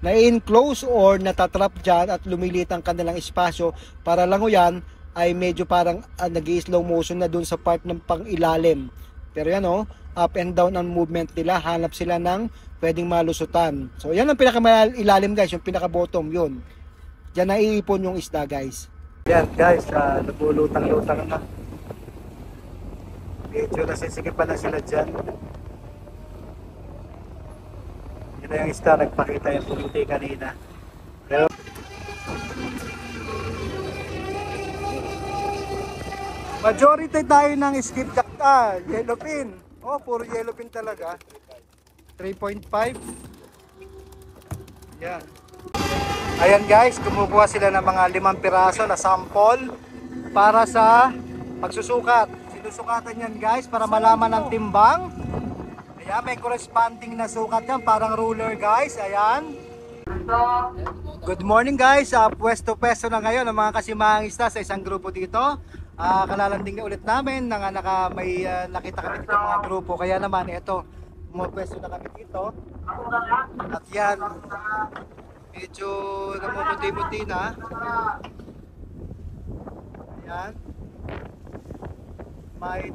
na-enclose or natatrap dyan at lumilit ang kanilang espasyo para lang yan ay medyo parang nag-slow motion na dun sa part ng pang-ilalim. Pero yan up and down ang movement nila, hanap sila ng pwedeng malusutan. So yan ang pinaka-ilalim guys, yung pinaka-bottom yun. Diyan naiipon yung isda guys. Yan guys, lutang-lutang na. Medyo nasisikipan na sila dyan. Yun na yung isda, nagpakita yung pumuti kanina. Pero majority tayo ng skip yellowfin. Puro yellowfin talaga. 3.5. Yan. Ayan guys, kumukuha sila ng mga 5 piraso na sample para sa pagsusukat. Sinusukatan yan guys para malaman ang timbang. Ayan, may corresponding na sukat yan, parang ruler guys. Ayan. Good morning guys, pwesto-pwesto na ngayon ang mga kasimahang isda sa isang grupo dito. Kalalanding na ulit namin na may nakita kami dito mga grupo. Kaya naman ito, pwesto na kami dito. At yan, medyo namumuti-muti na. Ayan. May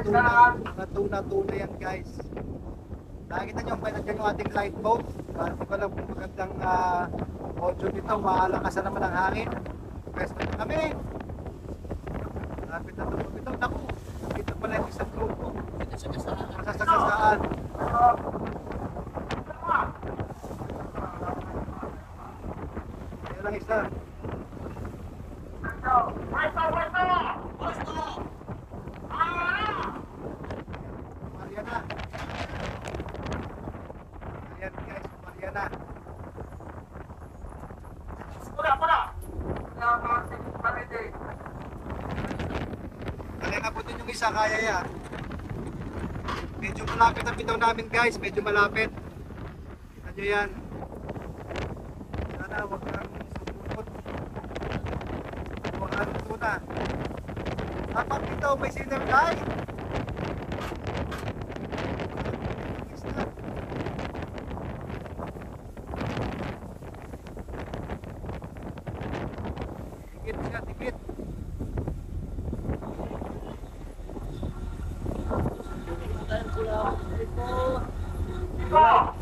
tuna yan guys. Nakikita nyo ba yung ating light boat? Hindi ko alam kung magandang audio nito, maalakasan naman ang hangin. Pwesto na kami. Lapit na ito. Naku, dito pala yung isang grupo. Masasagasaan. Ayan lang isa. Mariana. Ayan guys, Mariana. Kaya abutin yung isa, kaya yan. Medyo malapit ang bitaw namin guys, medyo malapit. Kita nyo yan. Sana huwag kang sumunod. Huwag kang tuna. Kapag bitaw may sinner guys. Tikit siya, tikit.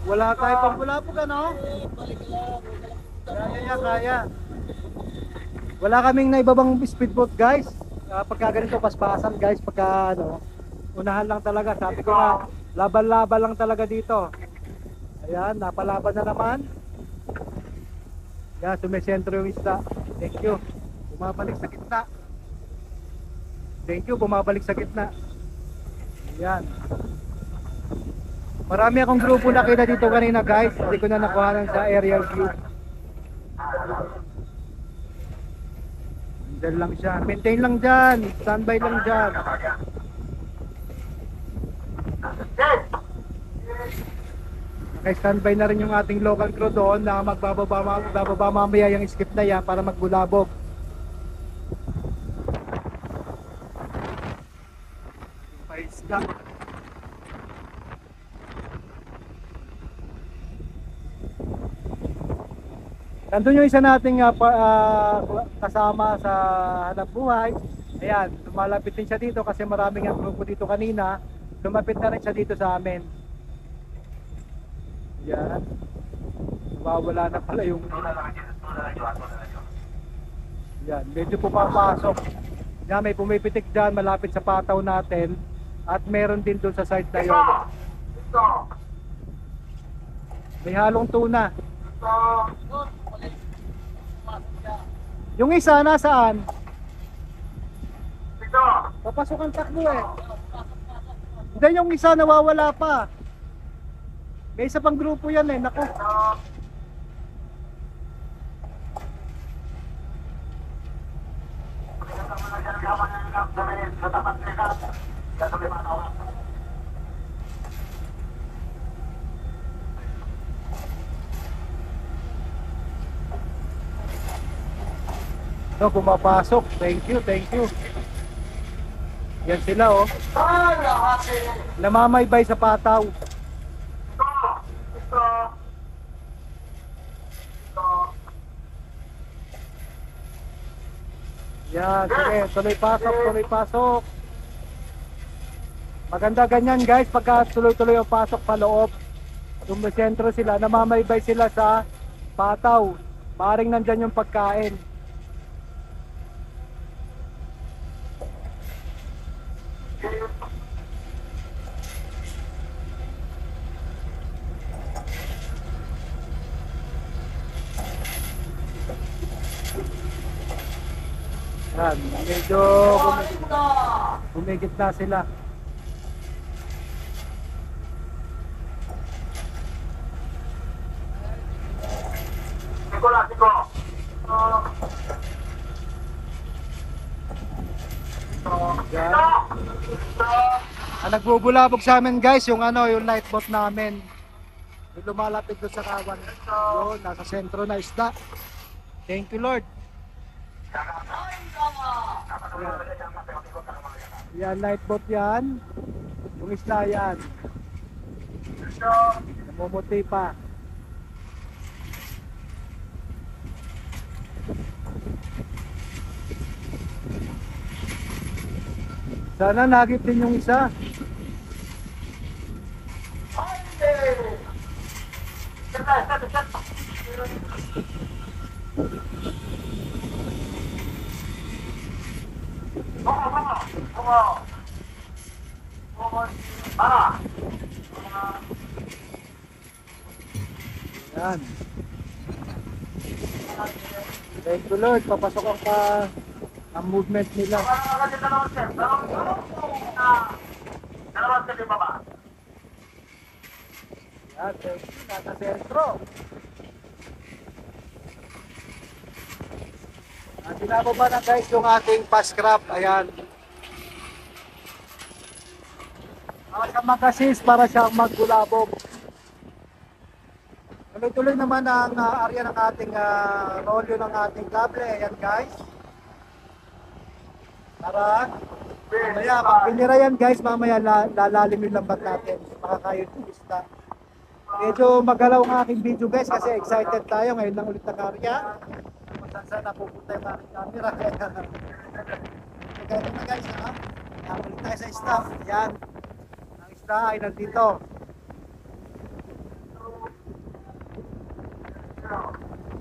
Wala tayo pang bulabog Kaya. Wala kaming naibabang speedboat guys. Pagka ganito paspasan guys, pagka unahan lang talaga. Sabi ko nga, laban-laban lang talaga dito. Ayan, napalaban na naman. Yan, sumisentro yung isda. Thank you. Bumabalik sa gitna. Thank you, bumabalik sa gitna. Yan. Marami akong grupo nakita dito kanina guys. Hindi ko na nakuhanan sa aerial view. Diyan lang siya. Maintain lang dyan. Standby lang dyan. Naka-standby na rin yung ating local crew doon na magbababa mamaya yung skip na yan para magbulabog. Paisda. Nandun yung isa nating kasama sa hanap buhay. Ayan, lumalapit din siya dito kasi maraming ang grupo dito kanina. Lumapit na rin siya dito sa amin. Ayan. Mawala na pala yung Ayan, medyo pumapasok. Ayan, may pumipitik dyan malapit sa pataw natin. At meron din doon sa side na yun. May halong tuna. Yung isa nasaan? Papasok ang takbo Hindi, yung isa nawawala pa. May isa pang grupo yan Naku. No, pumapasok. Thank you. Yan sila Namamaybay sa pataw. Yan, sige, tuloy pasok, tuloy pasok. Maganda ganyan guys, pagka tuloy-tuloy ang pasok pa loob. Dumisentro sila, namamaybay sila sa pataw. Maring nandyan yung pagkain. Yan, medyo humigit na sila. Yan. Ang nagbubulabog sa amin guys, yung yung light boat namin. Yung lumalapit doon sa kawan. Yun, nasa sentro na isda. Thank you Lord. Yan, light boat yan. Yung isda yan. Namumuti pa. Sana nagip din yung isa. Yan. Thank you Lord, papasok ang movement nila. Yan, thank you, nasa sentro. Binababa na guys yung ating fast crab. Ayan. Sa mag-assist para siyang magbulabog. Tuloy-tuloy naman ang area ng ating rolyo ng ating kable. Ayan guys. Para mamaya, pag pinira yan guys, mamaya lalalim yung lambat natin. Makakayod yung isda. Medyo magalaw ang aking video guys kasi excited tayo. Ngayon lang ulit ang area. Saan napupunta yung aking camera. Kaya na guys ha. Ulit tayo sa isda. Ayan. Ang isda ay nandito.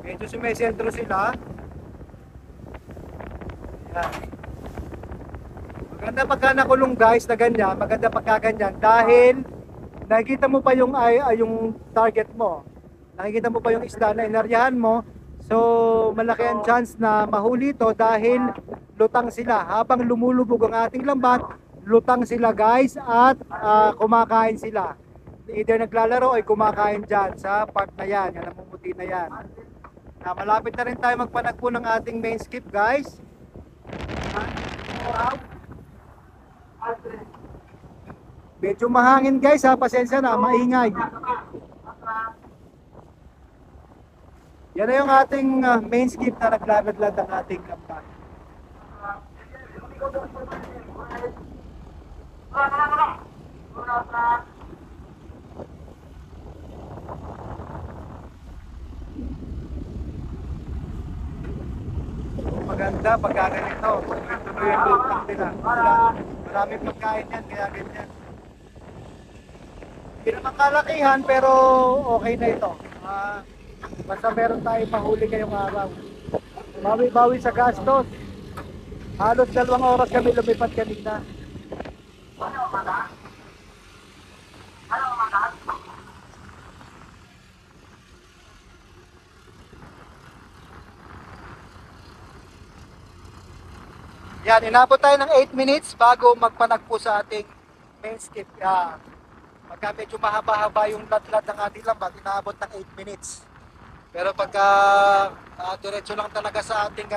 Medyo sumesentro sila. Ayan. Maganda pagka nakulong guys na ganyan, maganda pagka ganyan dahil nakikita mo pa yung target mo. Nakikita mo pa yung isda na inaryahan mo. So malaki ang chance na mahuli ito dahil lutang sila. Habang lumulubog ang ating lambat, lutang sila guys at kumakain sila. Either naglalaro ay kumakain dyan sa part na yan, yan namumuti na yan. Malapit na rin tayo magpanagpo ng ating main skip guys. Medyo mahangin guys ha, pasensya na, maingay. Yan na yung ating main skip na naglalaglag ang ating lambat. Maganda pagka ganito, tuloy ang lutang nila. Maraming pagkain yan, kaya ganyan. Hindi naman kalakihan pero okay na ito. Basta meron tayo mahuli ngayong araw. Bawi-bawi sa gastos. Halos 2 oras kami lumipat kanina. Yan, inabot tayo ng 8 minutes bago magpanagpo sa ating main skip. Pagka medyo mahaba-haba yung latlat ng ating lambat, inaabot ng 8 minutes. Pero pagka diretso lang talaga sa ating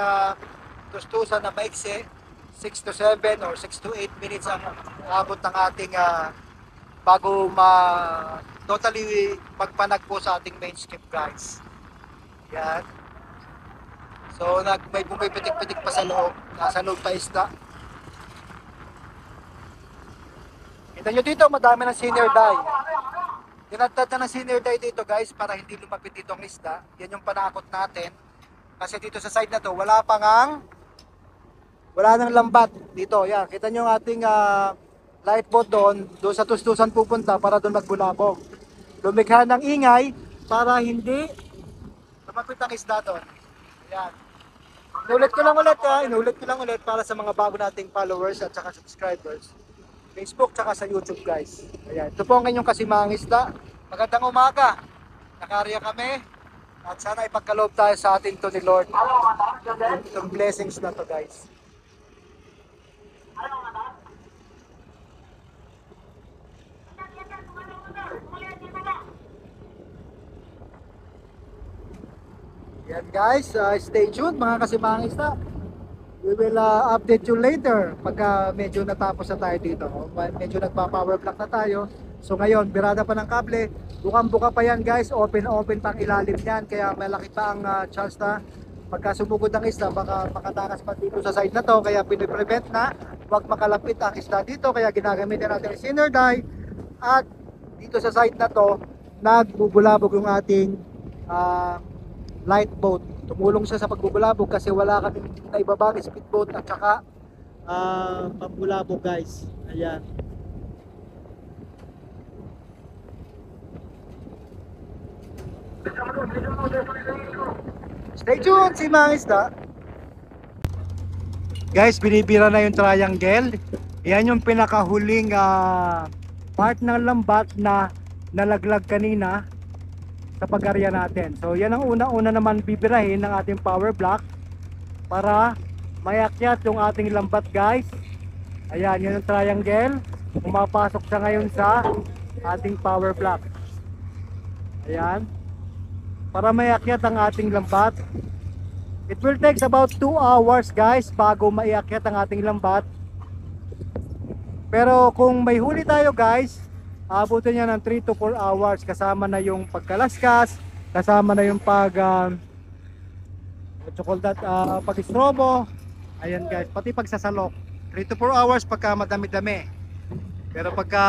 tustusan na maiksi, 6 to 7 or 6 to 8 minutes ang abot ng ating bago totally magpanagpo sa ating main skip guys. Yan. So may pumipitik-pitik pa sa loob. Nasa loob pa isda. Kita nyo dito, madami ng senior die. Dinadad na ng senior die dito guys para hindi lumapit dito ang isda. Yan yung panakot natin. Kasi dito sa side na to, wala pang Wala nang lambat dito. Yan, kita nyo yung ating light boat doon sa tustusan pupunta para doon magbulabog. Lumikha ng ingay para hindi lumapit ang isda doon. Ayan. Inulit ko lang ulit para sa mga bago nating followers at saka subscribers. Facebook tsaka sa YouTube guys. Ayan. Ito po ang inyong kasimahang isda. Magandang umaga. Nakarya kami. At sana ipagkaloob tayo sa atin to ni Lord. Itong blessings na to guys. Yan guys, stay tuned mga kasimahang isda. We will update you later pagka medyo natapos na tayo dito. Medyo nagpa-power block na tayo. So ngayon, birada pa ng kable. Bukang-buka pa yan guys, open pang ilalim yan. Kaya malaki pa ang chance na pagka sumugod ang isda, baka makatakas pa dito sa side na to. Kaya piniprevent na huwag makalapit ang isda dito. Kaya ginagamitan natin yung sinner die. At dito sa side na to, nagbubulabog yung ating light boat. Tumulong siya sa pagbubulabog kasi wala kami na ibabang speedboat at saka pambulabog guys. Ayan. Stay tuned si mga isda. Guys, binibira na yung triangle. Yan yung pinakahuling part ng lambat na nalaglag kanina sa pag-area natin. So yan ang una-una naman bibirahin ng ating power block para mayakyat yung ating lambat guys. Ayan, yun yung triangle. Pumapasok siya ngayon sa ating power block. Ayan. Para mayakyat ang ating lambat. It will take about 2 hours guys bago maiakyat ang ating lambat. Pero kung may huli tayo guys, abutin niya ng 3 to 4 hours kasama na yung pagkalaskas, kasama na yung pag-istrobo. Ayan guys, pati pagsasalok. 3 to 4 hours pagka madami-dami. Pero pagka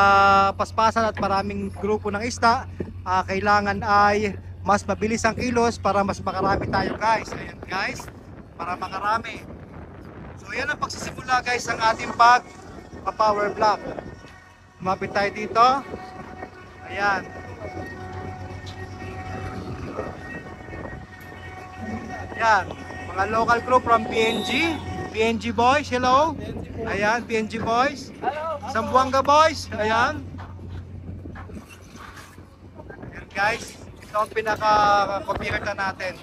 paspasan at maraming grupo ng isda, kailangan ay mas mabilis ang kilos para mas makarami tayo guys. Ayan guys, para makarami. So yan ang pagsisimula guys ng ating power block. Lumapit tayo dito. Ayan. Ayan. Mga local crew from PNG. PNG boys, hello. Ayan, PNG boys. Sambuanga boys. Ayan. Ayan guys. Ito ang pinaka-computer natin.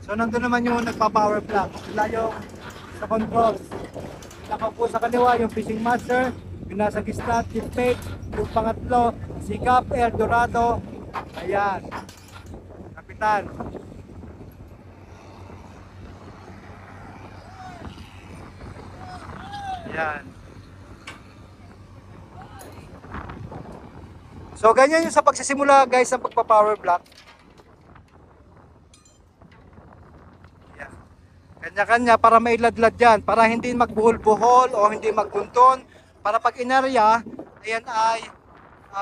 So nandun naman yung nagpa-power block. Sila yung sa controls. Nakaupo sa kaliwa yung fishing master, yung nasa gitna, tip page, yung pangatlo, si Cap El Dorado. Ayan, kapitan. Ayan. So ganyan yung sa pagsisimula guys ng pagpa-power block. Kanya-kanya para mailadlad yan, para hindi magbuhol-buhol o hindi magbunton, para pag inarya, ayan ay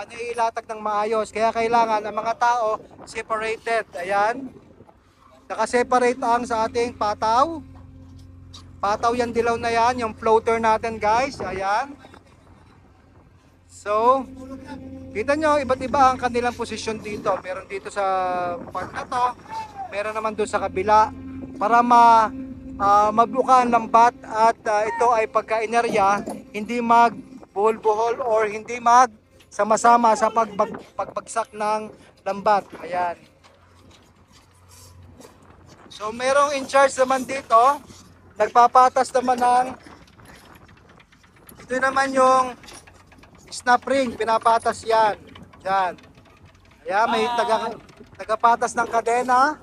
nailatag ng maayos. Kaya kailangan ang mga tao separated. Ayan, nakaseparate ang sa ating pataw. Pataw yan, dilaw na yan, yung floater natin guys. Ayan. So, kita nyo, iba't iba ang kanilang posisyon dito. Meron dito sa part na to, meron naman doon sa kabila, para mabuka ang lambat at ito ay pagka-inerya, hindi magbuhol-buhol or hindi sama-sama sa pagbagsak ng lambat. Ayan. So merong in charge naman dito, nagpapatas naman ng, ito naman yung snap ring, pinapatas yan. Yan. Ayan, may tagapatas ng kadena.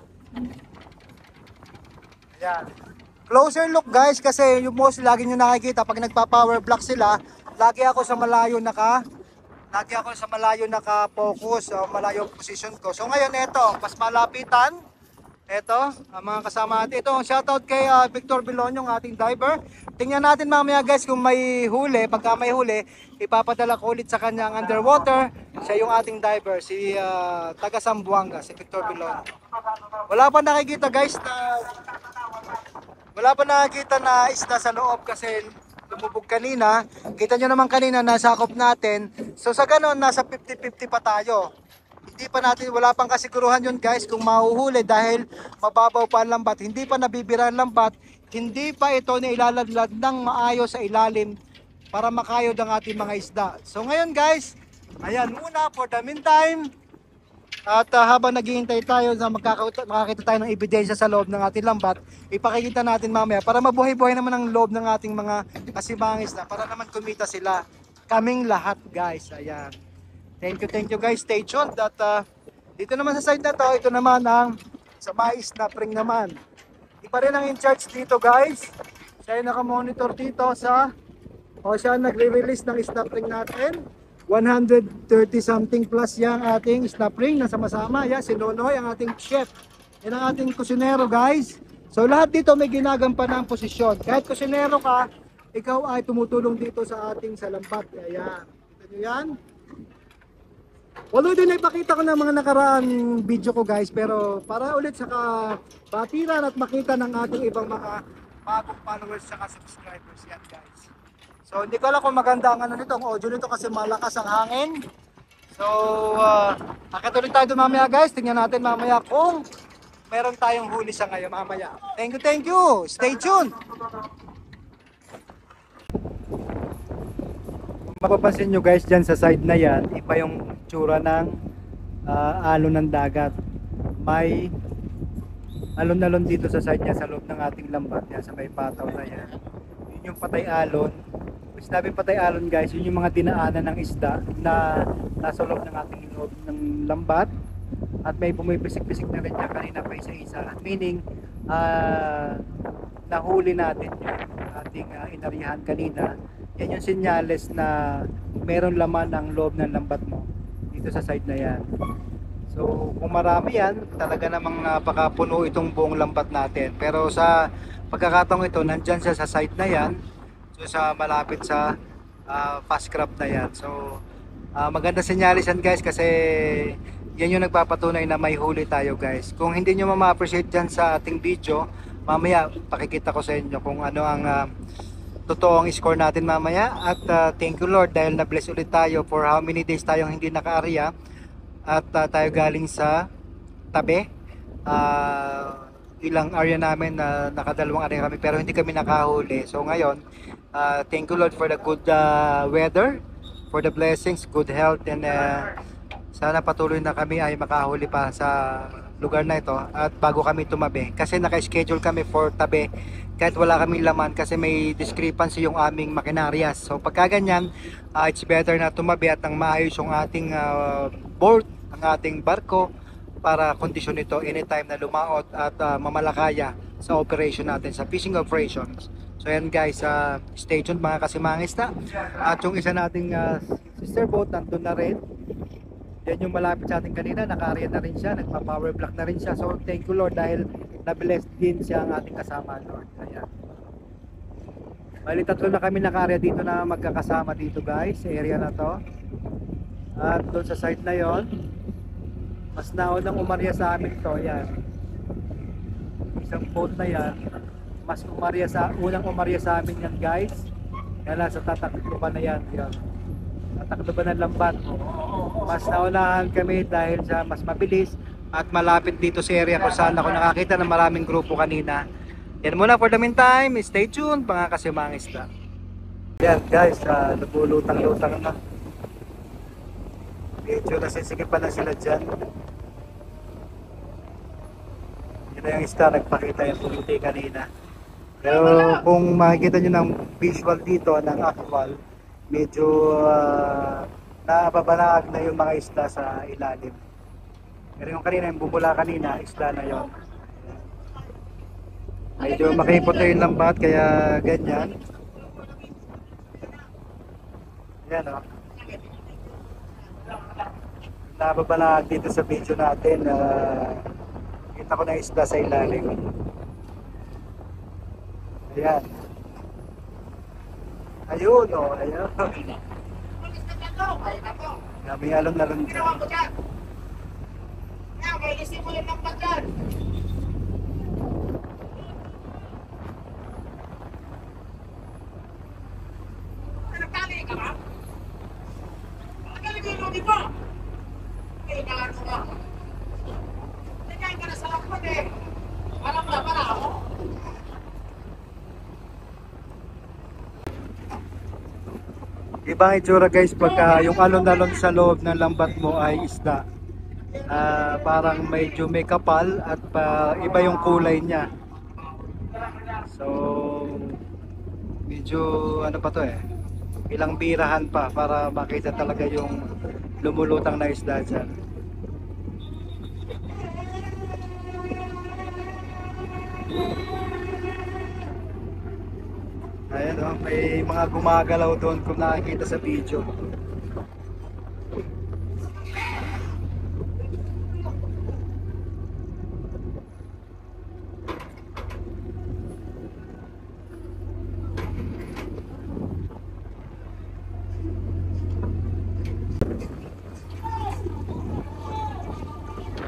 Ayan. Closer look guys, kasi yung most lagi nyo nakikita pag nagpa-power block sila, lagi ako sa malayo naka-focus, malayo ang position ko. So ngayon ito, mas malapitan. Ito, ang mga kasama natin. Ito, shoutout kay Victor Bilon, yung ating diver. Tingnan natin mamaya guys kung may huli. Pagka may huli, ipapadala ko ulit sa kanyang underwater. Siya yung ating diver, si taga Sambuanga, si Victor Bilon. Wala pa nakikita guys na Wala pa nakakita na isda sa loob kasi lumubog kanina. Kita nyo naman kanina nasakop natin. So sa ganon, nasa 50-50 pa tayo. Hindi pa natin, wala pang kasiguruhan yun guys kung mahuhuli dahil mababaw pa ang lambat. Hindi pa nabibira ang lambat. Hindi pa ito nailaladlad ng maayos sa ilalim para makayod ang ating mga isda. So ngayon guys, ayan muna for the meantime. At habang naghihintay tayo na makakita tayo ng ebidensya sa loob ng ating lambat, ipakikita natin mamaya para mabuhay-buhay naman ang loob ng ating mga kasimangis na para naman kumita sila. Kaming lahat guys. Ayan. Thank you guys. Stay tuned. At dito naman sa side na to, ito naman ang sa mais na spring naman. Iba rin ang in charge dito guys. Siya yung nakamonitor dito sa siya nagre-release ng snap ring natin. 130 something plus yung ating snap ring na sama-sama. Yan, si Nonoy ang ating chef. Yan ang ating kusinero guys. So lahat dito may ginagampanan ng posisyon. Kahit kusinero ka, ikaw ay tumutulong dito sa ating salambat. Ayan. Kita nyo yan? Although din ipakita ko ng mga nakaraang video ko guys, pero para ulit sa batiran at makita ng ating ibang mga bagong followers at subscribers yan guys. So hindi ko alam kung maganda ang ano nito, ang audio nito kasi malakas ang hangin. So nakatuloy tayo doon mamaya guys, tingnan natin mamaya kung meron tayong huli sa ngayon mamaya. Thank you, stay tuned! Mapapansin nyo guys dyan sa side na yan, iba yung tsura ng alon ng dagat. May alon-alon dito sa side niya sa loob ng ating lambat yan, sa may pataw na yan. Yun yung patay alon. Pag sinabing patay alon guys, yun yung mga dinaanan ng isda na nasa loob ng ating loob ng lambat. At may pumipisik-pisik na rin niya kanina pa isa-isa. Meaning, nahuli natin yung ating inarihan kanina. Yan yung senyales na meron laman ang loob ng lambat mo dito sa side na yan. So kung marami yan, talaga namang napakapuno itong buong lambat natin. Pero sa pagkakataong ito, nandyan siya sa side na yan. So sa malapit sa fast crab na yan. So maganda senyales yan guys kasi yan yung nagpapatunay na may huli tayo guys. Kung hindi nyo ma-appreciate dyan sa ating video, mamaya pakikita ko sa inyo kung ano ang totoong score natin mamaya. At thank you Lord dahil na-bless ulit tayo for how many days tayong hindi naka-area. At tayo galing sa tabi. Ilang area namin na nakadalawang area kami pero hindi kami nakahuli. So ngayon, thank you Lord for the good weather, for the blessings, good health, and sana patuloy na kami ay makahuli pa sa lugar na ito at bago kami tumabi kasi naka-schedule kami for tabi kahit wala kaming laman kasi may discrepancy yung aming makinarias. So pagka ganyan, it's better na tumabi at nang maayos yung ating board, ang ating barko para kondisyon ito anytime na lumaot at mamalakaya sa operation natin, sa fishing operations. So yan guys, stay tuned mga kasimangis na. At yung isa nating sister boat nandun na rin. Yan yung malapit sa atin kanina, naka-area na rin siya, nagpa-power block na rin siya. So thank you Lord dahil na-blessed din siya ang ating kasama Lord. Ayan. Bali tatlo na kami naka-area dito na magkakasama dito guys, sa area na to. At doon sa site na yon, mas naunang umarya sa amin to, yan. Isang boat na yan, mas unang umarya sa amin yan guys. Yan sa tatakbo na yan, yan. Tatakbo ng lambat. Mas naunahan kami dahil sa mas mabilis at malapit dito sa area kung saan ako nakakita ng maraming grupo kanina. Yan muna for the meantime, stay tuned mga kasimangis na. Yan guys, lubulutang-lutang na. Medyo nasisikipan na sila dyan. Yun na yung isda, nagpakita yung pumiti kanina. Pero kung makikita nyo ng visual dito ng actual, medyo nababanag na yung mga isda sa ilalim. Pero yung kanina, yung bumula kanina, isda na yon. Medyo makipot na yung lambat, kaya ganyan. Yan o. Nababanag dito sa video natin. Kita ko na isda sa ilalim. Ayan. Ayun o, ayun. May alon-alon dyan. Iba ang itsura guys pagka yung alon-alon sa loob ng lambat mo ay isda. Parang medyo may kapal at iba yung kulay niya. So medyo ano pa to ilang birahan pa para makita talaga yung lumulutang na isda dyan. Ayan may mga gumagalaw doon kung nakikita sa video.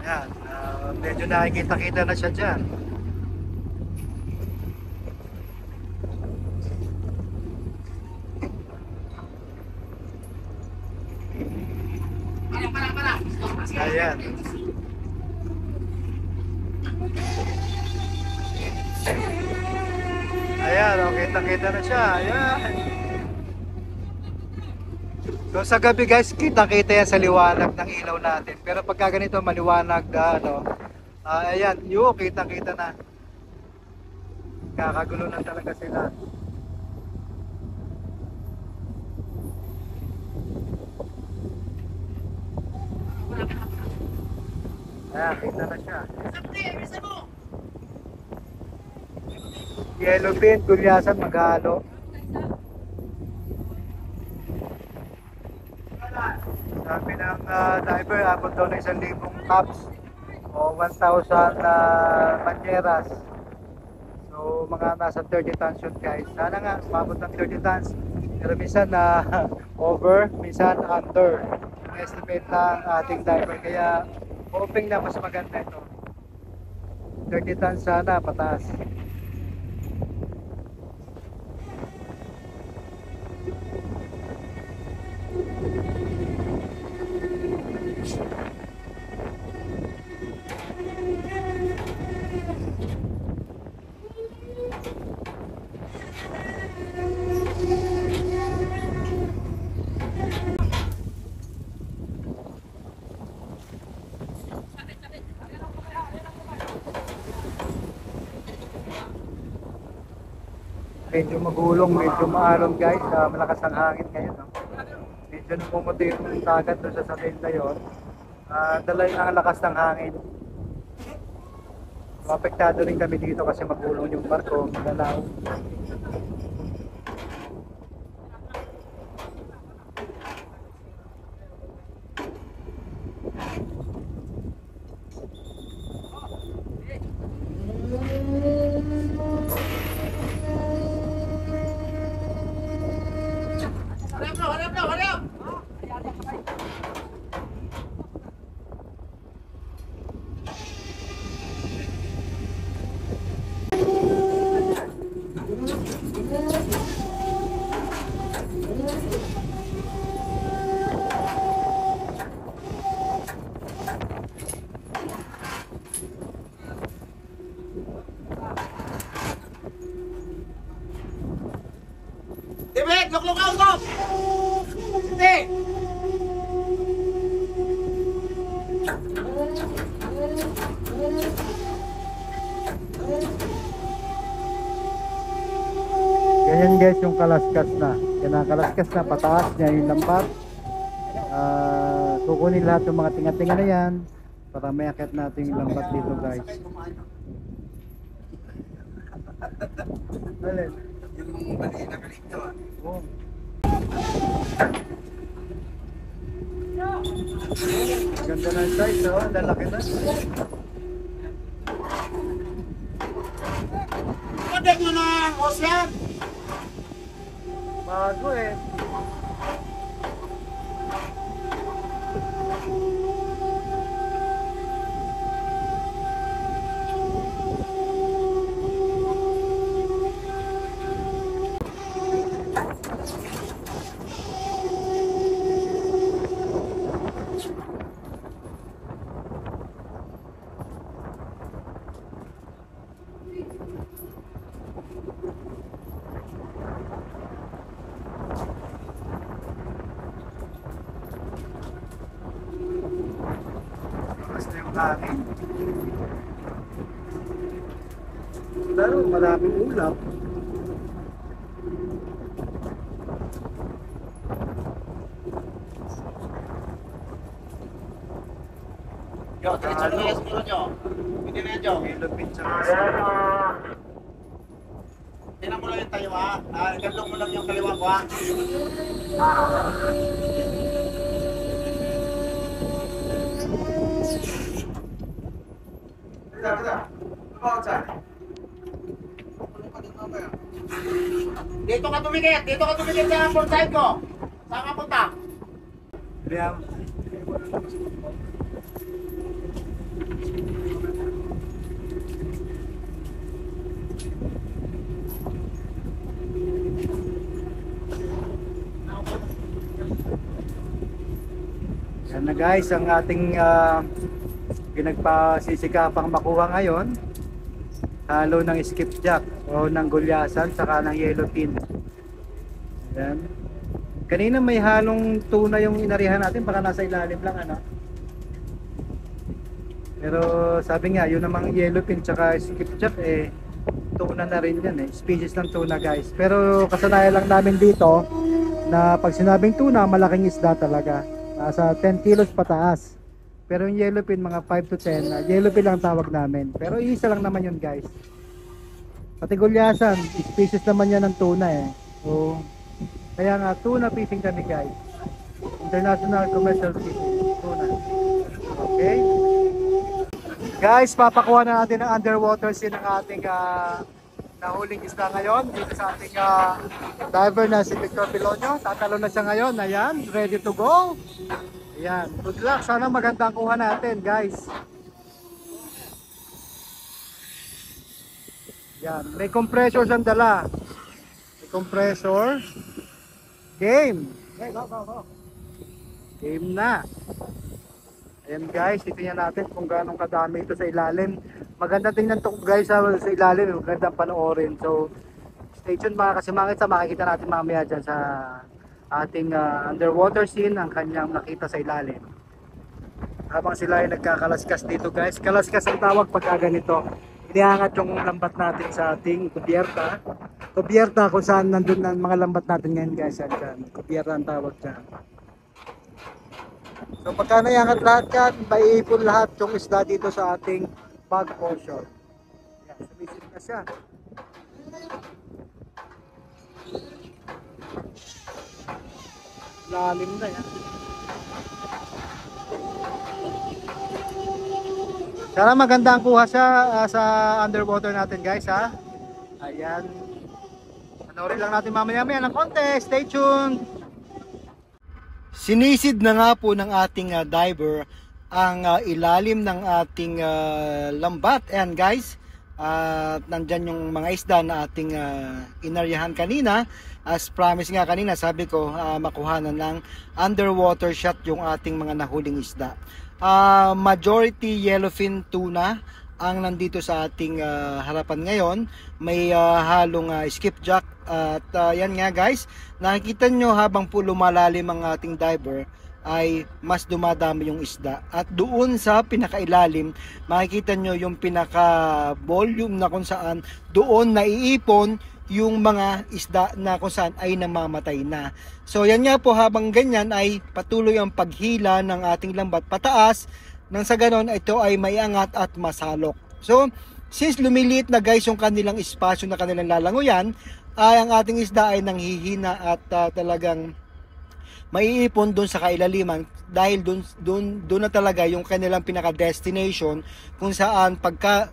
Ayan, medyo nakikita-kita na siya dyan. Ayan. Ayan, kita-kita na siya. Ayan. So sa gabi guys, kita-kita yan sa liwanag ng ilaw natin. Pero pagka ganito maliwanag, ayan, kita-kita na. Kakagulo na talaga sila. Ayan, kita na siya. Yellowfin, gulyasan, maghalo. Sabi ng diver, abot daw na 1,000 cups o 1,000 banyeras. So mga nasa 30 tons yun guys. Sana nga, umabot ng 30 tons. Pero minsan over, minsan under. Ang estimate ng ating diver. Kaya hoping na mas maganda ito. 30 tons sana, pataas. Medyo magulong, medyo maalon guys, malakas ang hangin ngayon. Medyo namumuti yung dagat doon sa sabihin na yun. Dala ang lakas ng hangin. Apektado rin kami dito kasi magulong yung barko, magalaw. Tibet, lukluk ka usap! Hindi! Ganyan guys yung kalaskas na. Kinakalaskas na, pataas niya yung lambat. Kukunin lahat yung mga tinga-tinga na yan para may akit natin yung lambat dito guys. Alin? Yung bali na kalito Oh. Ganda na size, oh. Lalaki na. Patek mo na, Ocean! Bago eh. kanin. Pero maraming ulap. Yo, diretso na yung siguro nyo. Hindi na yan, Jo. Ilupin sa Tinan mo lang yung tayo, ha? Gandong mo lang yung kaliwa ko, ha? Dito ka tumikit! Dito ka tumikit sa port side ko! Saan ka punta? Liam. Yan na guys, ang ating pinagpasisikapang makuha ngayon. Halo ng skipjack o ng gulyasan saka ng yellowfin. Yan. Kanina may halong tuna yung inarihan natin, baka nasa ilalim lang ano. Pero sabi nga, yun namang yellowfin tsaka skipjack eh tuna na rin yan eh, species ng tuna guys. Pero kasanayan lang namin dito na pag sinabing tuna, malaking isda talaga. Nasa 10 kilos pataas. Pero yung yellowfin mga 5 to 10, yellowfin lang tawag namin. Pero isa lang naman yun guys. Pati gulyasan, species naman yan ng tuna eh. So, kaya nga tuna fishing kami guys. International commercial fishing tuna. Okay? Guys, papakuha na natin ang underwater scene ng ating nahuling isda ngayon dito sa ating diver na si Victor Pilonio. Tatalo na siya ngayon. Ayan, ready to go. Ayan, good luck. Sana magandang kuha natin guys. Ayan, may compressor siyang dala. May compressor. Game. Okay, go. Game na. Ayan guys, titingnan natin kung gaano kadami ito sa ilalim. Maganda tingnan to guys sa ilalim, magandang panoorin. So, stay tuned mga kasimangit sa makikita natin mamaya dyan sa ating underwater scene, ang kanyang nakita sa ilalim. Habang sila ay nagkakalaskas dito guys, kalaskas ang tawag pagka ganito. Iniangat yung lambat natin sa ating kubyerta. Kubyerta kung saan nandun ang mga lambat natin ngayon guys. Yan, kubyerta ang tawag dyan. So pagka naiangat lahat yan, maiipon lahat yung isda dito sa ating bag portion. Yan, sumisid na siya. Lalim na yan. Sana maganda ang kuha siya sa underwater natin guys ha. Ayan. Panoorin lang natin mamaya-maya ng konti. Stay tuned. Sinisid na nga po ng ating diver ang ilalim ng ating lambat. Ayan guys. Nandyan yung mga isda na ating inaryahan kanina. As promise nga kanina, sabi ko makuhanan ng underwater shot yung ating mga nahuling isda. Majority yellowfin tuna ang nandito sa ating harapan ngayon. May halong skipjack at yan nga guys, nakikita nyo habang po lumalalim ang ating diver ay mas dumadami yung isda. At doon sa pinakailalim, makikita nyo yung pinaka volume na kung saan doon naiipon yung mga isda na kung saan ay namamatay na. So yan nga po, habang ganyan ay patuloy ang paghila ng ating lambat pataas, nang sa ganon ito ay maiangat at masalok. So since lumiliit na guys yung kanilang espasyo na kanilang lalangoyan, ay ang ating isda ay nanghihina at talagang maiipon doon sa kailaliman dahil doon na talaga yung kanilang pinaka-destination kung saan pagka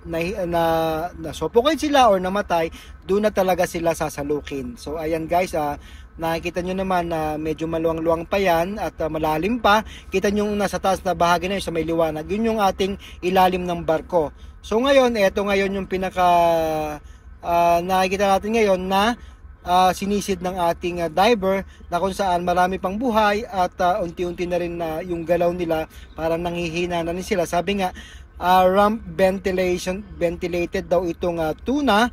nasuffocate sila or namatay, doon na talaga sila sasalukin. So ayan guys, nakikita nyo naman na medyo maluwang-luwang pa yan at malalim pa. Kita nyo nasa taas na bahagi na yun sa may liwanag, yun yung ating ilalim ng barko. So ngayon, eto ngayon yung pinaka nakikita natin ngayon na sinisid ng ating diver na kung saan marami pang buhay at unti-unti na rin na yung galaw nila, parang nanghihina na rin sila. Sabi nga, ramp ventilated daw itong tuna,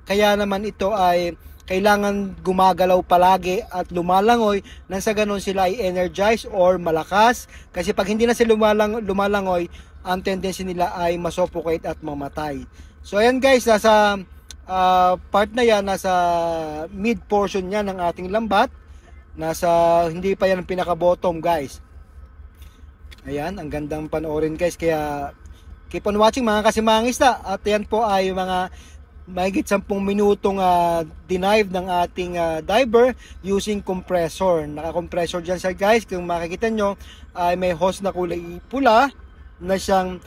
kaya naman ito ay kailangan gumagalaw palagi at lumalangoy nang sa ganon sila ay energized or malakas. Kasi pag hindi na sila lumalangoy, ang tendency nila ay masuffocate at mamatay. So ayan guys, nasa part na yan, nasa mid portion yan ng ating lambat. Hindi pa yan ang pinaka bottom guys. Ayan, ang gandang panoorin guys, kaya keep on watching mga kasimangisda. At yan po ay mga mahigit 10 minutong dinive ng ating diver using compressor. Naka-compressor dyan siya guys. Kung makikita nyo ay may hose na kulay pula na siyang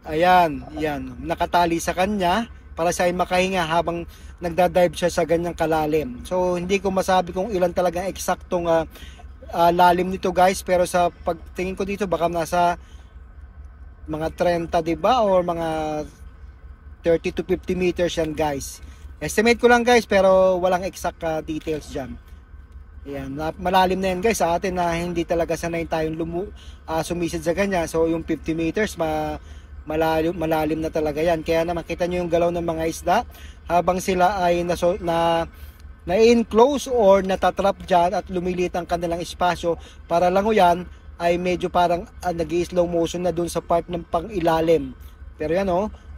ayan, yan, nakatali sa kanya para siya ay makahinga habang nagda-dive siya sa ganyang kalalim. So hindi ko masabi kung ilan talaga eksaktong lalim nito guys, pero sa pagtingin ko dito baka nasa mga 30, diba, or mga 30 to 50 meters yan guys. Estimate ko lang guys, pero walang exact details dyan. Ayan, malalim na yan guys sa atin na hindi talaga sanay tayong sumisid sa kanya. So yung 50 meters malalim na talaga yan. Kaya naman kita nyo yung galaw ng mga isda habang sila ay na-enclose or natatrap dyan at lumilit ang kanilang espasyo, para lang yan ay medyo parang nag-i-slow motion na dun sa part ng pang-ilalim. Pero yan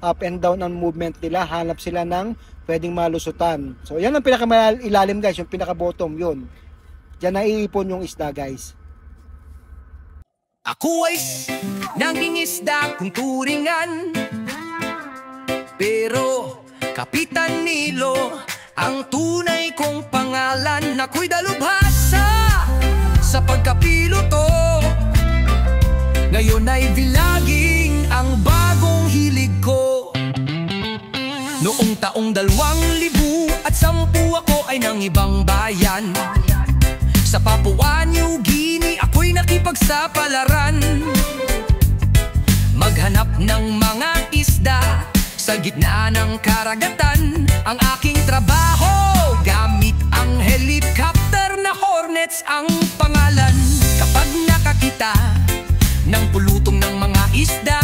up and down ang movement nila, hanap sila ng pwedeng malusutan. So yan ang pinaka-ilalim guys, yung pinaka-bottom yun. Diyan naiipon yung isda guys. Ako ay nangingisda kung turingan, pero Kapitan Nilo ang tunay kong pangalan. Ako'y dalubhasa sa pagkapiloto. Ngayon ay vlogging ang bagong hilig ko. Noong taong 2010 ako ay nang ibang bayan. Sa Papua New Guinea ako'y nakipagsapalaran. Maghanap ng mga isda sa gitna ng karagatan. Ang aking trabaho gamit ang helicopter na Hornets ang pangalan. Kapag nakakita ng pulutong ng mga isda,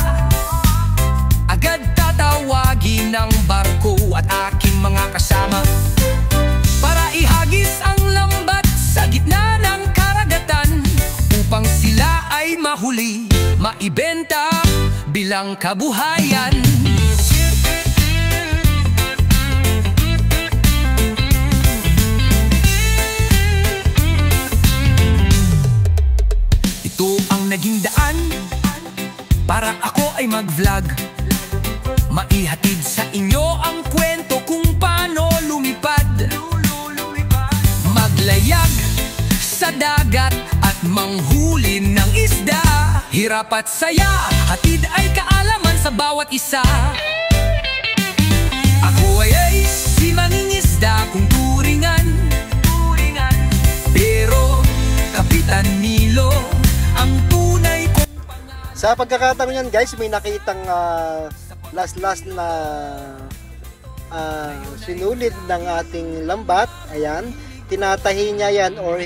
agad tatawagin ng barko at aking mga kasama para ihagis ang lambat sa gitna ng karagatan, upang sila ay mahuli, maibenta bilang kabuhayan. Ito ang naging daan para ako ay mag-vlog, maihatid sa inyo ang kwento kung paano lumipad, maglayag sa dagat at manghuli ng isda. Hirap at saya, hatid ay kaalaman sa bawat isa. Ako ay si mangingisda kung turingan, pero Kapitan Nilo ang tunay kong pangalan. Sa pagkakataon yan guys, may nakitang last na sinulid ng ating lambat. Ayan, tinatahi niya yan or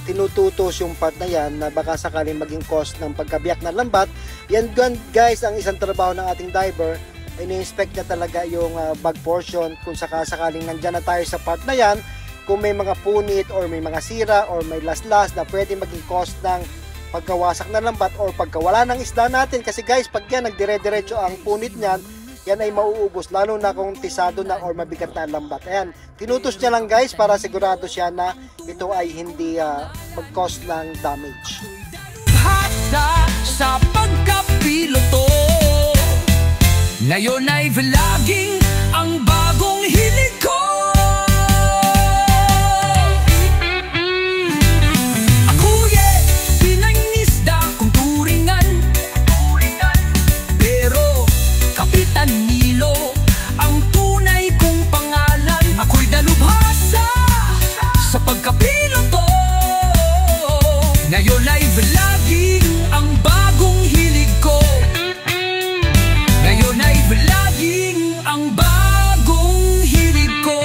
tinututos yung part na yan na baka sakaling maging cause ng pagkabiyak ng lambat. Yan guys ang isang trabaho ng ating diver. Ini-inspect niya talaga yung bag portion kung sakaling nandyan na tayo sa part na yan, kung may mga punit or may mga sira or may laslas na pwede maging cause ng pagkawasak ng lambat or pagkawala ng isda natin. Kasi guys, pag yan nagdire-diretso ang punit niyan, yan ay mauubos, lalo na kung tisado na or mabigat na lambat. Ayan, tinutos niya lang guys para sigurado siya na ito ay hindi mag-cause ng damage. Hasa sa pagkapiloto, ngayon ay vlogging ang bagong hilig ko. Ngayon ay vlogging ang bagong hilig ko. Ngayon ay vlogging ang bagong hilig ko.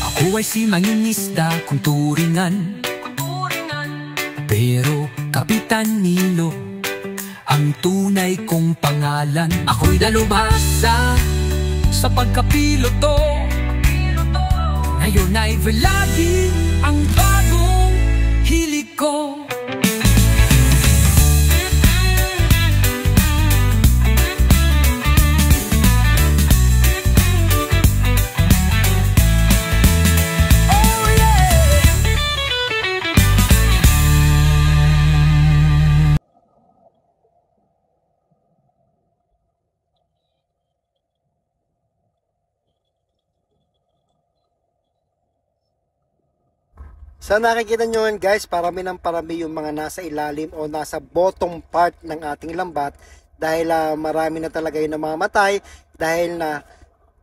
Ako ay si mangingisda kung turingan, pero Kapitan Nilo ang tunay kong pangalan. Ako'y dalubhasa sa pagkapiloto. Ngayon ay vlogging ang bagong hilig ko. Sa nakikita nyo yan guys, parami ng parami yung mga nasa ilalim o nasa bottom part ng ating lambat dahil marami na talaga yung namamatay dahil na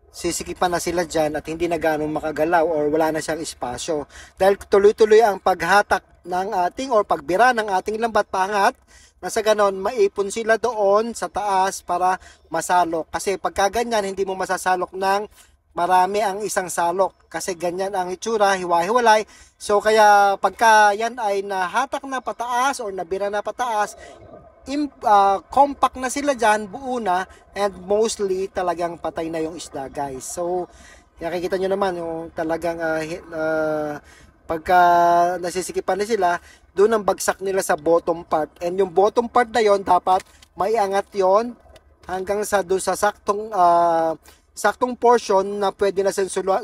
sisikipan na sila dyan at hindi na ganong makagalaw or wala na siyang espasyo. Dahil tuloy-tuloy ang paghatak ng ating or pagbira ng ating lambat pangat, nasa ganon maipon sila doon sa taas para masalok. Kasi pagka ganyan, hindi mo masasalok ng marami ang isang salok kasi ganyan ang itsura, hiwa-hiwalay. So kaya pagka yan ay nahatak na pataas or nabira na pataas, compact na sila dyan, buo na, and mostly talagang patay na yung isda guys. So nakikita nyo naman yung talagang pagka nasisikipan na sila, doon ang bagsak nila sa bottom part, and yung bottom part na yon dapat maiangat yon hanggang sa doon sa saktong portion na pwede na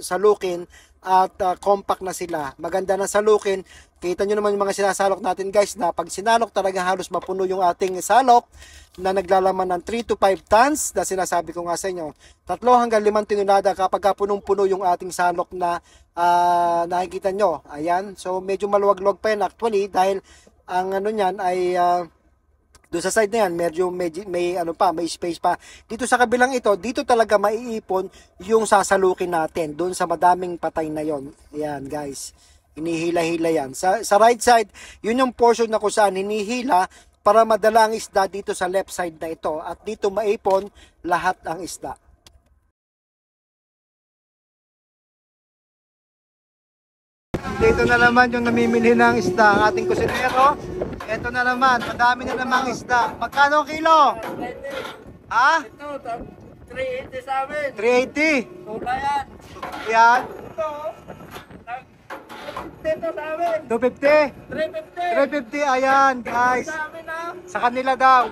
salukin at compact na sila. Maganda na salukin. Kita nyo naman yung mga sinasalok natin guys na pag sinalok talaga halos mapuno yung ating salok na naglalaman ng 3 to 5 tons na sinasabi ko nga sa inyo. 3 hanggang 5 tonelada kapag punong-puno yung ating salok na nakikita nyo. Ayan. So medyo maluwag-luwag pa yan actually dahil ang ano nyan ay doon sa side na yan, may space pa. Dito sa kabilang ito, dito talaga maiipon yung sasalukin natin. Doon sa madaming patay na yon. Ayan guys, hinihila-hila yan. Sa right side, yun yung portion na kung saan hinihila para madala ang isda dito sa left side na ito. At dito maipon lahat ang isda. Dito na naman yung namimili ng isda ang ating kusinero. Ito na naman, madami na namang isda. Magkano kilo? Ha? Ito, 380 sa amin. 380. Wala yan. Yan. Ito, 250 sa amin. 250. 350. 350, ayan guys. Sa amin na. Sa kanila daw.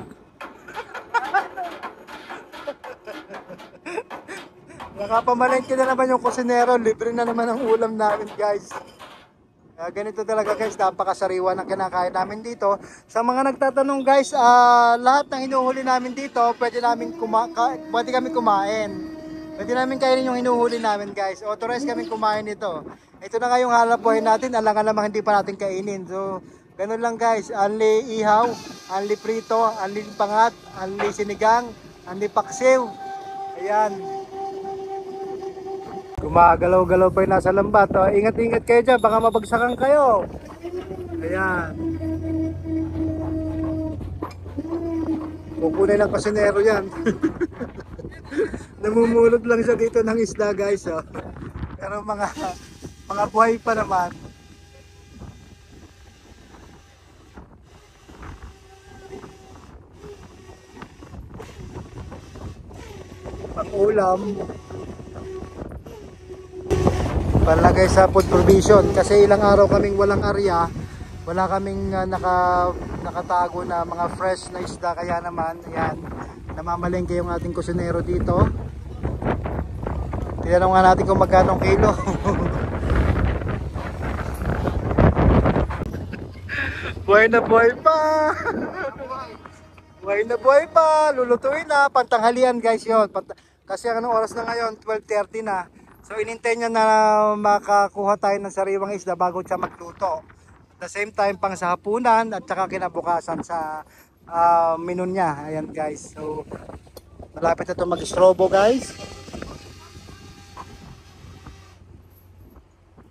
Nakapamalengke na naman yung kusinero. Libre na naman ang ulam namin guys. Ganito talaga guys, napakasariwa ng kinakain namin dito. Sa mga nagtatanong guys, lahat ng hinuhuli namin dito, pwede kami kumain. Pwede namin kainin yung hinuhuli namin guys. Authorized kami kumain ito. Ito na nga yung halap buhay natin, alangan namang hindi pa natin kainin. So, ganun lang guys, only ihaw, only prito, only pangat, only sinigang, only paksiw. Ayan. Gumagalaw-galaw pa yung nasa lambat. Ingat-ingat kayo dyan, baka mabagsakan kayo. Ayan. Kukunin ng kasinero yan. Namumulot lang siya dito ng isda guys. Oh. Pero mga buhay pa naman. Pang-ulam. Palagay sa food provision kasi ilang araw kaming walang area, wala kaming nakatago na mga fresh na isda, kaya naman yan, namamalengke yung ating kusinero dito. Tinanong nga natin kung magkano kilo. Buhay na buhay pa. Buhay na buhay pa, lulutuin na, pantanghalian guys yon. Kasi anong oras na ngayon, 12:30 na. So inintay niya na makakuha tayo ng sariwang isda bago siya magluto. At the same time pang sa hapunan at saka kinabukasan sa menu niya. Ayan guys. So malapit na ito mag-strobo guys.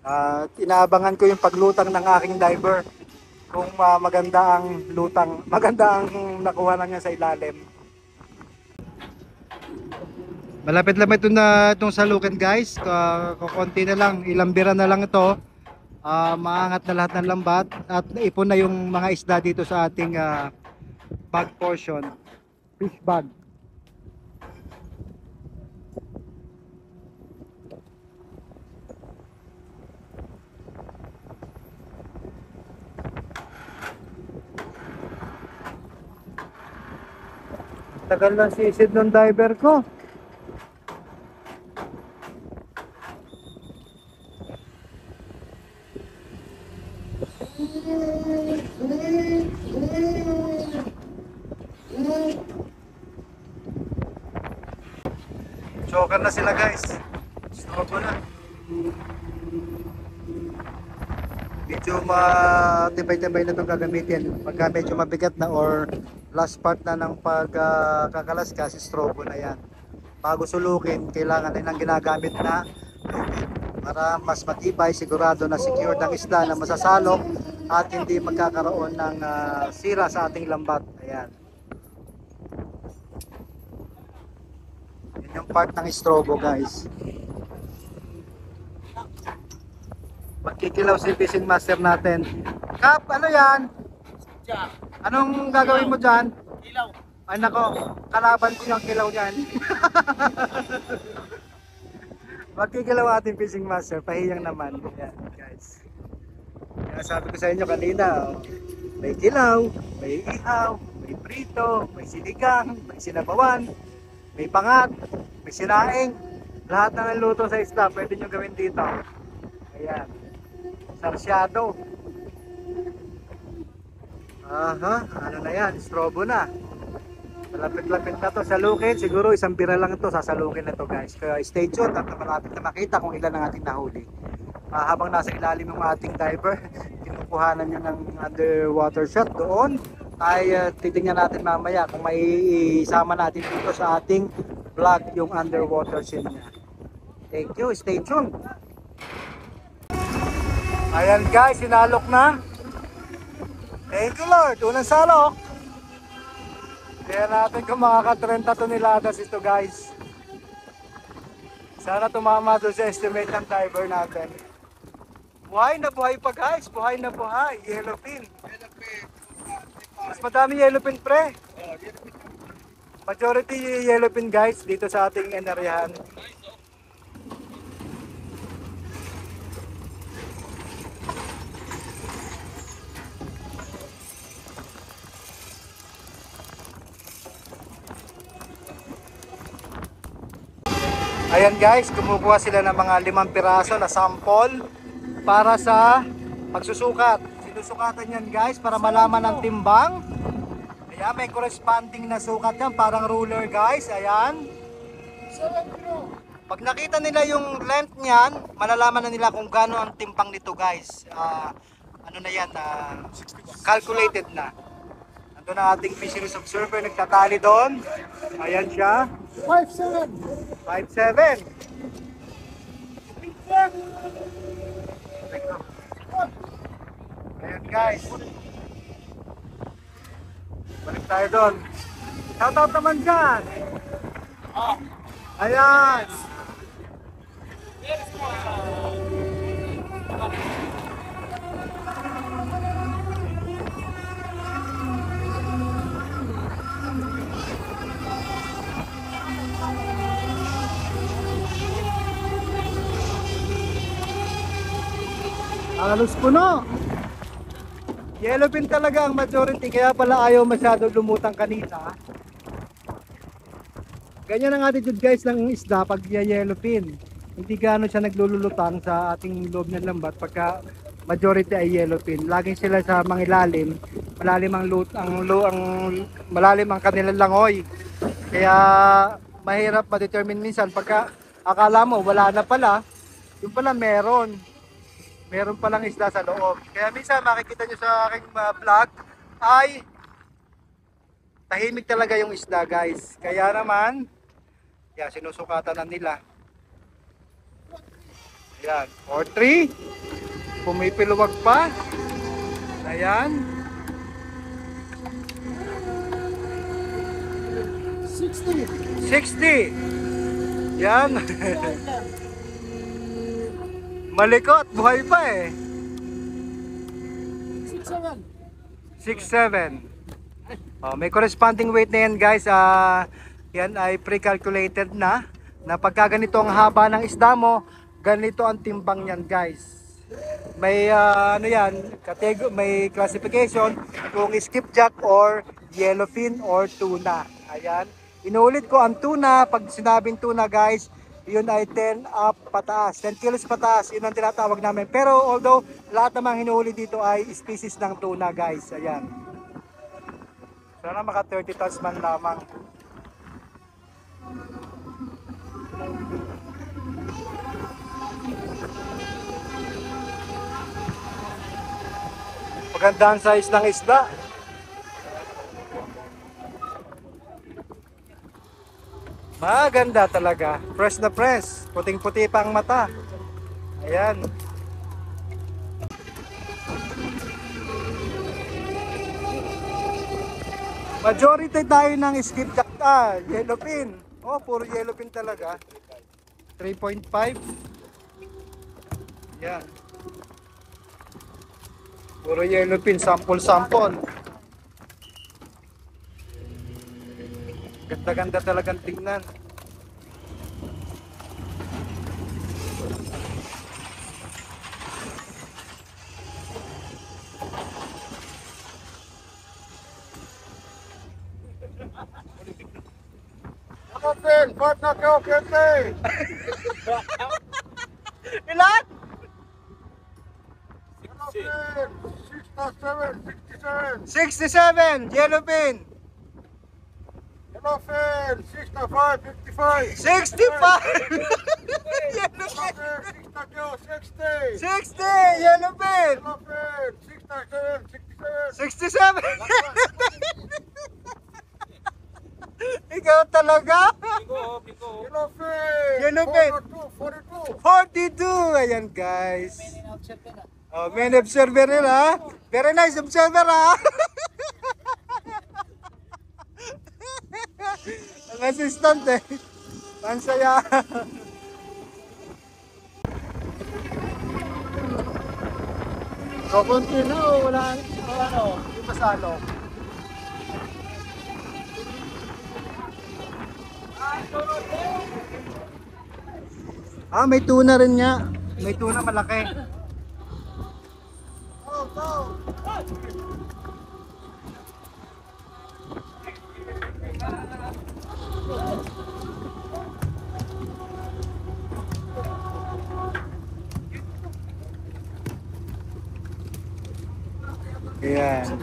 At inaabangan ko yung paglutang ng aking diver. Kung maganda ang lutang, maganda ang nakuha na niya sa ilalim. Malapit-lapit ito na itong salukin guys. Konti na lang, ilang bira na lang ito. Maangat na lahat ng lambat at naipon na yung mga isda dito sa ating bag portion, fish bag. Tagal ng sisid ng diver ko. Choker na sila guys. Strobo na. Medyo matibay-tibay na itong gagamitin. Pagka medyo mabigat na or last part na ng pagkakalas kasi strobo na yan. Bago sulukin, kailangan din ng ginagamit na lubid para mas matibay, sigurado na secure ng isda na masasalok at hindi magkakaroon ng sira sa ating lambat. Ayan. Yan yung part ng strobo guys. Magkikilaw si fishing master natin. Kap, ano yan? Anong gagawin mo dyan? Ilaw. Ay nako, kalaban ko yung kilaw niyan. Magkikilaw ating fishing master, pahiyang naman. Yan guys. Kaya sabi ko sa inyo kanina, may kilaw, may ihaw, may prito, may sinigang, may sinabawan, may pangat, may sinaing. Lahat na ng luto sa isda, pwede nyo gawin dito. Ayan. Sarsyado. Aha, ano na yan, strobo na. Malapit-lapit na to salukin. Siguro isang pira lang ito, sasalukin na to guys. Kaya stay tuned at malapit na makita kung ilan ang ating nahuli. Habang nasa ilalim ng ating diver, kinukuhanan niya ng underwater shot doon. Ay titingnan natin mamaya kung may isama natin dito sa ating vlog yung underwater scene niya. Thank you, stay tuned. Ayan guys, sinalok na. Thank you Lord, unang salok. Kaya natin kung makaka-30 toneladas ito guys. Sana tumama doon sa estimate ng diver natin. Buhay na buhay pa guys, buhay na buhay. Yellowfin. Mas madami yellowfin pre. Majority yellowfin guys dito sa ating enaryahan. Ayan guys, kumukuha sila ng mga 5 piraso na sample para sa pagsusukat. Sinusukatan yan guys para malaman ang timbang. Ayan, may corresponding na sukat yan, parang ruler guys. Ayan. Pag nakita nila yung length niyan, malalaman na nila kung gaano ang timbang nito guys. Ano na yan, calculated na. Ito na ating fisheries observer, nagtatali doon. Ayan siya. 5'7". 5'7". Ayan guys. Balik tayo doon. Shoutout naman dyan. Ayan. Halos puno. Yellowfin talaga ang majority, kaya pala ayaw masyado lumutang kanina. Ganyan ang attitude guys ng isda pag yellowfin. Hindi gaano siya naglululutang sa ating loob ng lambat pagka majority ay yellowfin. Laging sila sa mangilalim, malalim malalim ang kanilang langoy. Kaya mahirap ma-determine minsan pagka akala mo wala na pala, yung pala meron palang isda sa loob. Kaya minsan makikita nyo sa aking vlog ay tahimik talaga yung isda guys. Kaya naman yan, sinusukatan na nila. Ayan, or 3. Pumipiluwag pa. Ayan. 60. Yan. Malikot, buhay pa eh. 6'7". Oh, may corresponding weight na yan guys. Yan ay pre-calculated na pagka ganito ang haba ng isda mo, ganito ang timbang niyan guys. May ano yan, may classification kung skipjack or yellowfin or tuna. Ayan, Inuulit ko, ang tuna, pag sinabing tuna guys, yun ay 10 up pataas, 10 kilos pataas, yun ang tinatawag namin. Pero although lahat namang hinuhuli dito ay species ng tuna guys, ayan. Sana maka 30 tons man lamang. Maganda ang size ng isda. Maganda talaga. Fresh na fresh. Puting-puti pa ang mata. Ayan. Majority tayo ng skipjack. Yellowfin. Oh, puro yellowfin talaga. 3.5. Ayan. Puro yellowfin. Sample-sample. Ganda-ganda talagang tingnan. Kapatid, ba't na kayo, Kente? Ilan? Kapatid, 67, 67. Yellowfin. Kapatid, 65, 55. 65. Kapatid, 60, 60. Yellowfin. Kapatid, 67, 67. 67. Ikaw talaga? Kapatid, Yellowfin. 42. 42. Ayan guys. Oh, main observer nila. Very nice observer ha. Ang assistant eh. Ang saya. So, continue. Wala. Ano? Yung pasalo. Ah, may tuna rin nga. May tuna malaki. Ayan.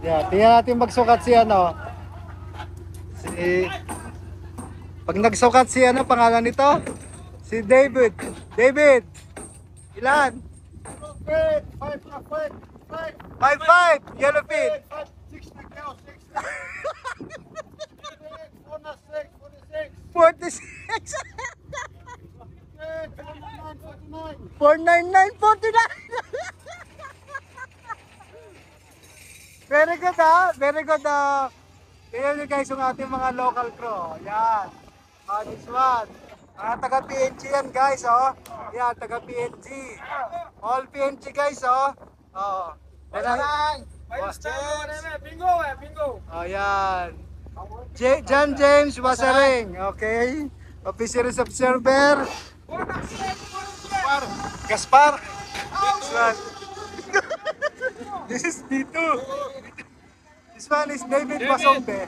Yeah, tingnan natin magsukat si ano. Pag nagsukat si ano, pangalan nito? Si David. David. Ilan? Kapatid, 5 na 5. 5'5". Yellowfin. 6 na kayo, 6. 4 na 6, 46. 46. 49, 49. 499, 49. Very good ha. Very good ha. Tingnan nyo guys yung ating mga local crew. Yan. This one. Mga taga PNG yan guys oh. Yan, taga PNG. All PNG guys oh. Oh. Bingo. Oh yan. John James Wasaring. Okay. Officer Observer. Gaspar. This one. This is D2. This one is David Basombe.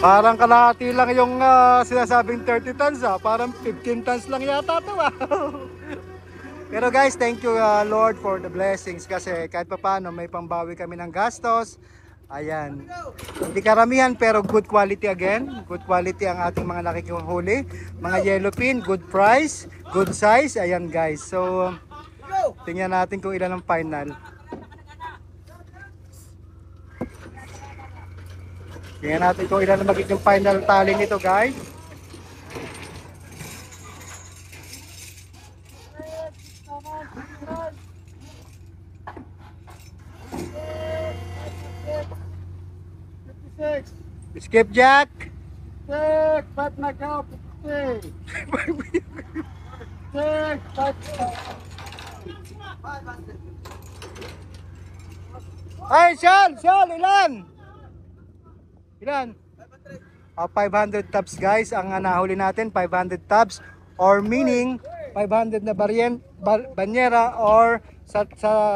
Parang kalahati lang yung sinasabing 30 tons Parang 15 tons lang yata ito Pero guys, thank you Lord for the blessings kasi kahit pa paano may pambawi kami ng gastos. Ayan. Hindi karamihan pero good quality again. Good quality ang ating mga nakikihuli. Mga yellowfin, good price, good size. Ayan guys. So, tingnan natin kung ilan ang final. Tingnan natin kung ilan ang magiging final tally nito guys. Skipjack. Ba't na kayo, 50. 5. Ay, Sean, ilan? Ilan? 500 tubs guys ang nahuli natin, 500 tubs or meaning 500 na banyera or sa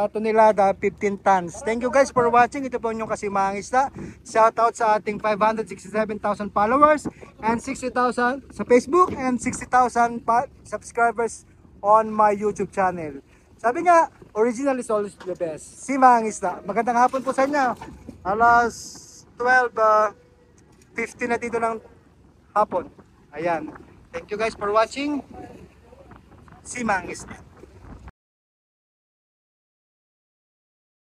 tonelada 15 tons. Thank you guys for watching. Ito po yung Kasimahang Isda. Shout out sa ating 567,000 followers and 60,000 sa Facebook and 60,000 subscribers on my YouTube channel. Sabi nga, original is always the best. Simahang Isda. Magandang hapon po sa inyo. Alas 12:50 na dito ng hapon. Ayan. Thank you guys for watching. Simahang Isda.